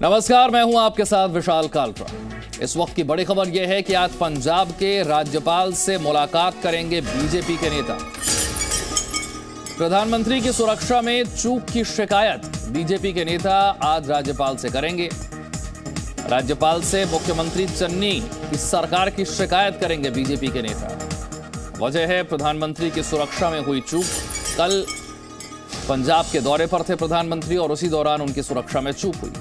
नमस्कार, मैं हूं आपके साथ विशाल कालरा। इस वक्त की बड़ी खबर यह है कि आज पंजाब के राज्यपाल से मुलाकात करेंगे बीजेपी के नेता। प्रधानमंत्री की सुरक्षा में चूक की शिकायत बीजेपी के नेता आज राज्यपाल से करेंगे। राज्यपाल से मुख्यमंत्री चन्नी की सरकार की शिकायत करेंगे बीजेपी के नेता। वजह है प्रधानमंत्री की सुरक्षा में हुई चूक। कल पंजाब के दौरे पर थे प्रधानमंत्री और उसी दौरान उनकी सुरक्षा में चूक हुई।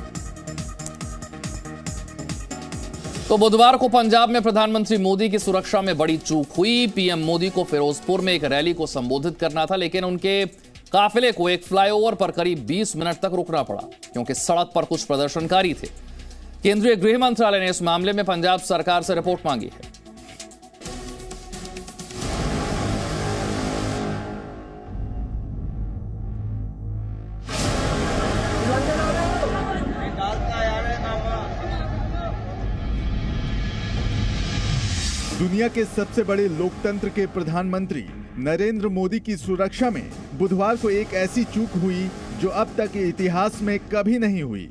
तो बुधवार को पंजाब में प्रधानमंत्री मोदी की सुरक्षा में बड़ी चूक हुई। पीएम मोदी को फिरोजपुर में एक रैली को संबोधित करना था, लेकिन उनके काफिले को एक फ्लाईओवर पर करीब 20 मिनट तक रुकना पड़ा क्योंकि सड़क पर कुछ प्रदर्शनकारी थे। केंद्रीय गृह मंत्रालय ने इस मामले में पंजाब सरकार से रिपोर्ट मांगी है। दुनिया के सबसे बड़े लोकतंत्र के प्रधानमंत्री नरेंद्र मोदी की सुरक्षा में बुधवार को एक ऐसी चूक हुई जो अब तक इतिहास में कभी नहीं हुई।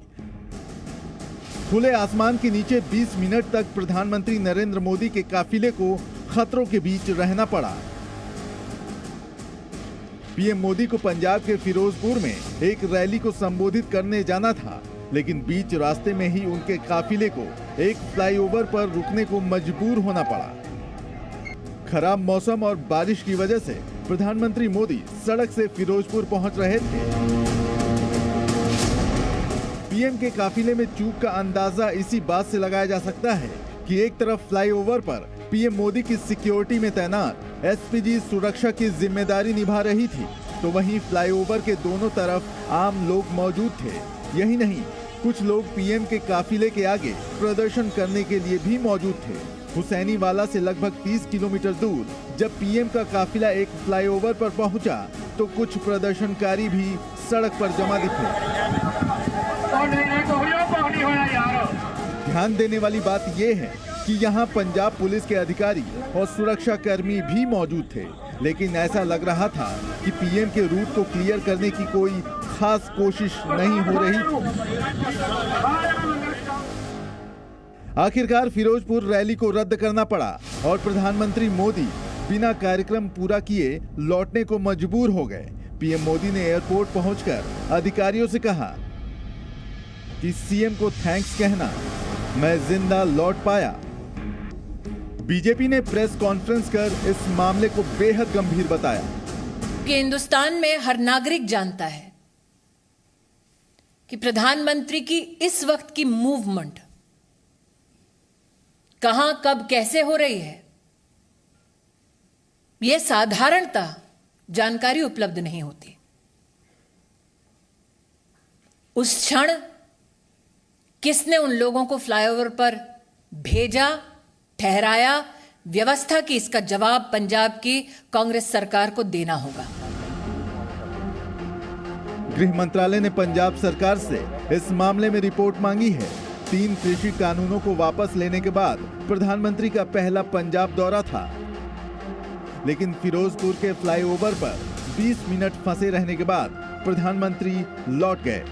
खुले आसमान के नीचे 20 मिनट तक प्रधानमंत्री नरेंद्र मोदी के काफिले को खतरों के बीच रहना पड़ा। पीएम मोदी को पंजाब के फिरोजपुर में एक रैली को संबोधित करने जाना था, लेकिन बीच रास्ते में ही उनके काफिले को एक फ्लाईओवर पर रुकने को मजबूर होना पड़ा। खराब मौसम और बारिश की वजह से प्रधानमंत्री मोदी सड़क से फिरोजपुर पहुंच रहे थे। पीएम के काफिले में चूक का अंदाजा इसी बात से लगाया जा सकता है कि एक तरफ फ्लाईओवर पर पीएम मोदी की सिक्योरिटी में तैनात एसपीजी सुरक्षा की जिम्मेदारी निभा रही थी, तो वहीं फ्लाईओवर के दोनों तरफ आम लोग मौजूद थे। यही नहीं, कुछ लोग पीएम के काफिले के आगे प्रदर्शन करने के लिए भी मौजूद थे। हुसैनीवाला से लगभग 30 किलोमीटर दूर जब पीएम का काफिला एक फ्लाईओवर पर पहुंचा, तो कुछ प्रदर्शनकारी भी सड़क पर जमा दिखे। ध्यान देने वाली बात यह है कि यहां पंजाब पुलिस के अधिकारी और सुरक्षा कर्मी भी मौजूद थे, लेकिन ऐसा लग रहा था कि पीएम के रूट को क्लियर करने की कोई खास कोशिश नहीं हो रही। आखिरकार फिरोजपुर रैली को रद्द करना पड़ा और प्रधानमंत्री मोदी बिना कार्यक्रम पूरा किए लौटने को मजबूर हो गए। पीएम मोदी ने एयरपोर्ट पहुंचकर अधिकारियों से कहा कि सीएम को थैंक्स कहना, मैं जिंदा लौट पाया। बीजेपी ने प्रेस कॉन्फ्रेंस कर इस मामले को बेहद गंभीर बताया कि हिंदुस्तान में हर नागरिक जानता है कि प्रधानमंत्री की इस वक्त की मूवमेंट कहां, कब, कैसे हो रही है, यह साधारणतः जानकारी उपलब्ध नहीं होती। उस क्षण किसने उन लोगों को फ्लाईओवर पर भेजा, ठहराया, व्यवस्था की, इसका जवाब पंजाब की कांग्रेस सरकार को देना होगा। गृह मंत्रालय ने पंजाब सरकार से इस मामले में रिपोर्ट मांगी है। 3 कृषि कानूनों को वापस लेने के बाद प्रधानमंत्री का पहला पंजाब दौरा था, लेकिन फिरोजपुर के फ्लाईओवर पर 20 मिनट फंसे रहने के बाद प्रधानमंत्री लौट गए।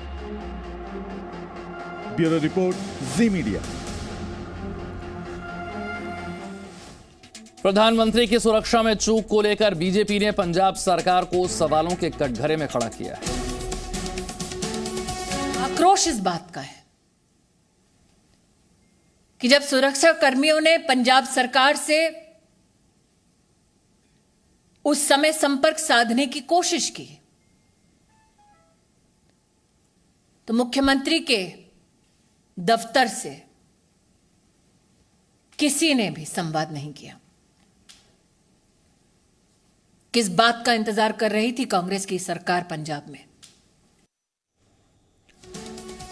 ब्यूरो रिपोर्ट, जी मीडिया। प्रधानमंत्री की सुरक्षा में चूक को लेकर बीजेपी ने पंजाब सरकार को सवालों के कटघरे में खड़ा किया है। आक्रोश इस बात का है कि जब सुरक्षा कर्मियों ने पंजाब सरकार से उस समय संपर्क साधने की कोशिश की, तो मुख्यमंत्री के दफ्तर से किसी ने भी संवाद नहीं किया। किस बात का इंतजार कर रही थी कांग्रेस की सरकार पंजाब में?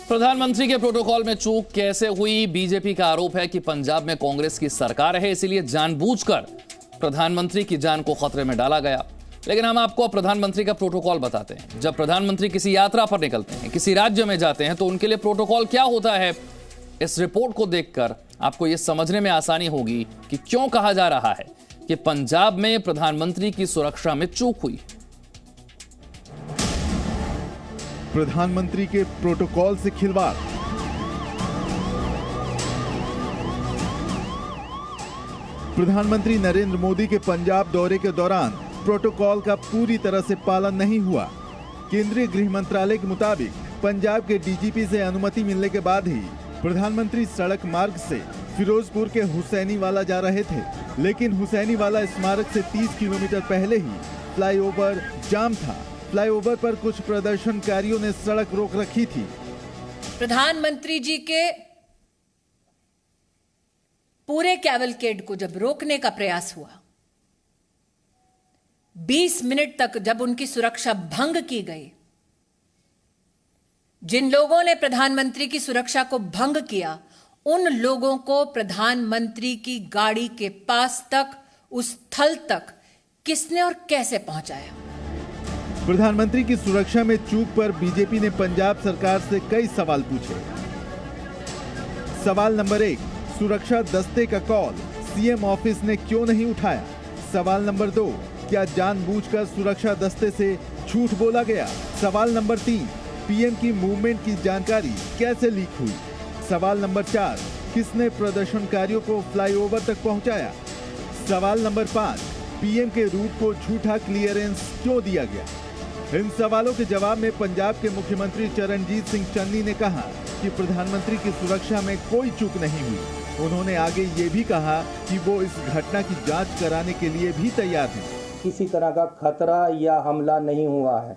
प्रधानमंत्री के प्रोटोकॉल में चूक कैसे हुई? बीजेपी का आरोप है कि पंजाब में कांग्रेस की सरकार है, इसलिए जानबूझकर प्रधानमंत्री की जान को खतरे में डाला गया। लेकिन हम आपको प्रधानमंत्री का प्रोटोकॉल बताते हैं। जब प्रधानमंत्री किसी यात्रा पर निकलते हैं, किसी राज्य में जाते हैं, तो उनके लिए प्रोटोकॉल क्या होता है, इस रिपोर्ट को देखकर आपको यह समझने में आसानी होगी कि क्यों कहा जा रहा है कि पंजाब में प्रधानमंत्री की सुरक्षा में चूक हुई। प्रधानमंत्री के प्रोटोकॉल से खिलवाड़। प्रधानमंत्री नरेंद्र मोदी के पंजाब दौरे के दौरान प्रोटोकॉल का पूरी तरह से पालन नहीं हुआ। केंद्रीय गृह मंत्रालय के मुताबिक पंजाब के डीजीपी से अनुमति मिलने के बाद ही प्रधानमंत्री सड़क मार्ग से फिरोजपुर के हुसैनीवाला जा रहे थे, लेकिन हुसैनीवाला स्मारक से 30 किलोमीटर पहले ही फ्लाईओवर जाम था। फ्लाईओवर पर कुछ प्रदर्शनकारियों ने सड़क रोक रखी थी। प्रधानमंत्री जी के पूरे कैवलकेड को जब रोकने का प्रयास हुआ, 20 मिनट तक जब उनकी सुरक्षा भंग की गई, जिन लोगों ने प्रधानमंत्री की सुरक्षा को भंग किया, उन लोगों को प्रधानमंत्री की गाड़ी के पास तक, उस स्थल तक किसने और कैसे पहुंचाया? प्रधानमंत्री की सुरक्षा में चूक पर बीजेपी ने पंजाब सरकार से कई सवाल पूछे। सवाल नंबर 1, सुरक्षा दस्ते का कॉल सीएम ऑफिस ने क्यों नहीं उठाया? सवाल नंबर 2, क्या जानबूझकर सुरक्षा दस्ते से झूठ बोला गया? सवाल नंबर 3, पीएम की मूवमेंट की जानकारी कैसे लीक हुई? सवाल नंबर 4, किसने प्रदर्शनकारियों को फ्लाईओवर तक पहुंचाया? सवाल नंबर 5, पीएम के रूट को झूठा क्लियरेंस क्यों दिया गया? इन सवालों के जवाब में पंजाब के मुख्यमंत्री चरणजीत सिंह चन्नी ने कहा कि प्रधानमंत्री की सुरक्षा में कोई चूक नहीं हुई। उन्होंने आगे ये भी कहा कि वो इस घटना की जांच कराने के लिए भी तैयार हैं। किसी तरह का खतरा या हमला नहीं हुआ है,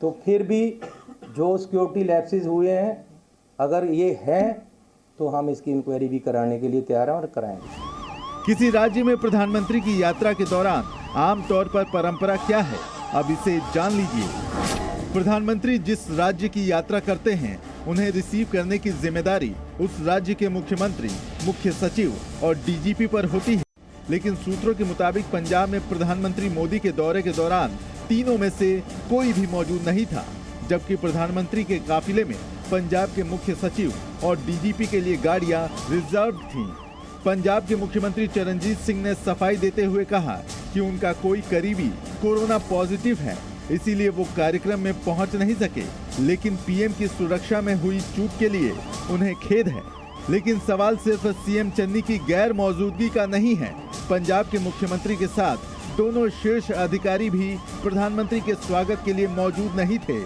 तो फिर भी जो सिक्योरिटी लैप्सेस हुए हैं, अगर ये है तो हम इसकी इंक्वायरी भी कराने के लिए तैयार हैं और कराएंगे। किसी राज्य में प्रधानमंत्री की यात्रा के दौरान आमतौर पर परंपरा क्या है, अब इसे जान लीजिए। प्रधानमंत्री जिस राज्य की यात्रा करते हैं, उन्हें रिसीव करने की जिम्मेदारी उस राज्य के मुख्यमंत्री, मुख्य सचिव और डीजीपी पर होती है। लेकिन सूत्रों के मुताबिक पंजाब में प्रधानमंत्री मोदी के दौरे के दौरान तीनों में से कोई भी मौजूद नहीं था, जबकि प्रधानमंत्री के काफिले में पंजाब के मुख्य सचिव और डीजीपी के लिए गाड़ियां रिजर्व थीं। पंजाब के मुख्यमंत्री चरणजीत सिंह ने सफाई देते हुए कहा कि उनका कोई करीबी कोरोना पॉजिटिव है, इसीलिए वो कार्यक्रम में पहुंच नहीं सके। लेकिन पीएम की सुरक्षा में हुई चूक के लिए उन्हें खेद है। लेकिन सवाल सिर्फ सीएम चन्नी की गैर मौजूदगी का नहीं है। पंजाब के मुख्यमंत्री के साथ दोनों शीर्ष अधिकारी भी प्रधानमंत्री के स्वागत के लिए मौजूद नहीं थे।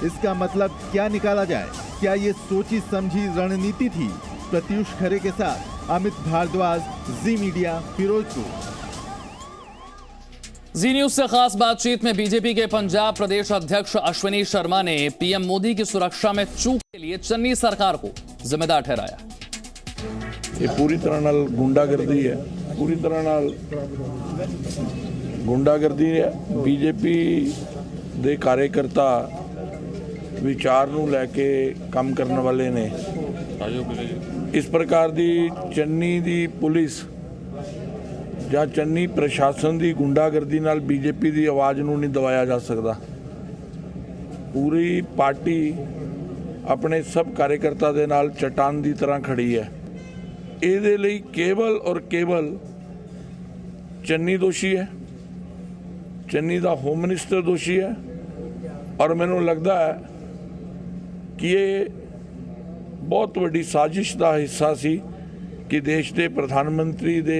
इसका मतलब क्या निकाला जाए? क्या ये सोची समझी रणनीति थी? प्रत्युष खरे के साथ अमित भारद्वाज, जी मीडिया, फिरोजपुर। जी न्यूज से खास बातचीत में बीजेपी के पंजाब प्रदेश अध्यक्ष अश्विनी शर्मा ने पीएम मोदी की सुरक्षा में चूक के लिए चन्नी सरकार को जिम्मेदार ठहराया। ये पूरी तरह नाल गुंडागर्दी है, पूरी तरह नाल गुंडागर्दी है। बीजेपी ਦੇ कार्यकर्ता विचार ਨੂੰ ਲੈ ਕੇ ਕੰਮ ਕਰਨ ਵਾਲੇ ਨੇ। इस प्रकार ਦੀ ਚੰਨੀ ਦੀ ਪੁਲਿਸ ਜਾਂ ਚੰਨੀ ਪ੍ਰਸ਼ਾਸਨ ਦੀ ਗੁੰਡਾਗਰਦੀ ਨਾਲ बीजेपी ਦੀ ਆਵਾਜ਼ ਨੂੰ ਨਹੀਂ ਦਬਾਇਆ ਜਾ ਸਕਦਾ। ਪੂਰੀ ਪਾਰਟੀ ਆਪਣੇ ਸਭ कार्यकर्ता ਦੇ ਨਾਲ ਚਟਾਨ ਦੀ ਤਰ੍ਹਾਂ ਖੜੀ ਹੈ। ਇਹਦੇ ਲਈ ਕੇਵਲ ਔਰ ਕੇਵਲ ਚੰਨੀ ਦੋਸ਼ੀ ਹੈ, ਚੰਨੀ ਦਾ ਹੋਮ ਮਿਨਿਸਟਰ ਦੋਸ਼ੀ ਹੈ। और मैनू लगता है कि ये बहुत वड्डी साजिश का हिस्सा सी कि देश के प्रधानमंत्री दे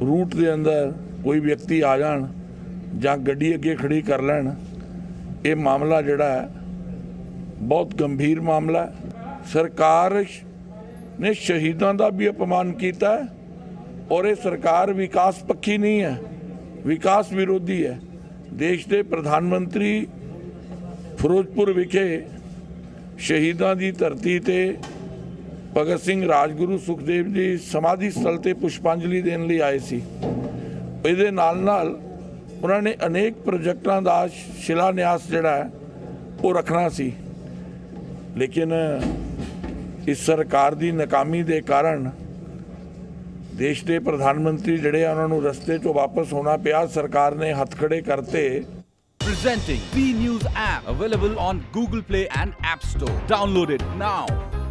रूट के अंदर कोई व्यक्ति आ जान जां गड्डी अगे खड़ी कर लैन। ये मामला जिहड़ा है बहुत गंभीर मामला है। सरकार ने शहीदों का भी अपमान किया है और ये सरकार विकास पक्षी नहीं है, विकास विरोधी है। देश के प्रधानमंत्री फिरोजपुर विखे शहीदों की धरती ते भगत सिंह, राजगुरु, सुखदेव जी समाधि स्थल ते पुष्पांजलि देने लिए आए सी। इहदे नाल नाल उन्होंने अनेक प्रोजेक्टां दा शिलान्यास जिहड़ा है वो रखना सी, लेकिन इस सरकार की नाकामी के कारण देश के प्रधानमंत्री जिहड़े उन्होंने रस्ते चों वापस होना पिया। सरकार ने हथ खड़े करते। Presenting B News app available on Google Play and App Store. Download it now.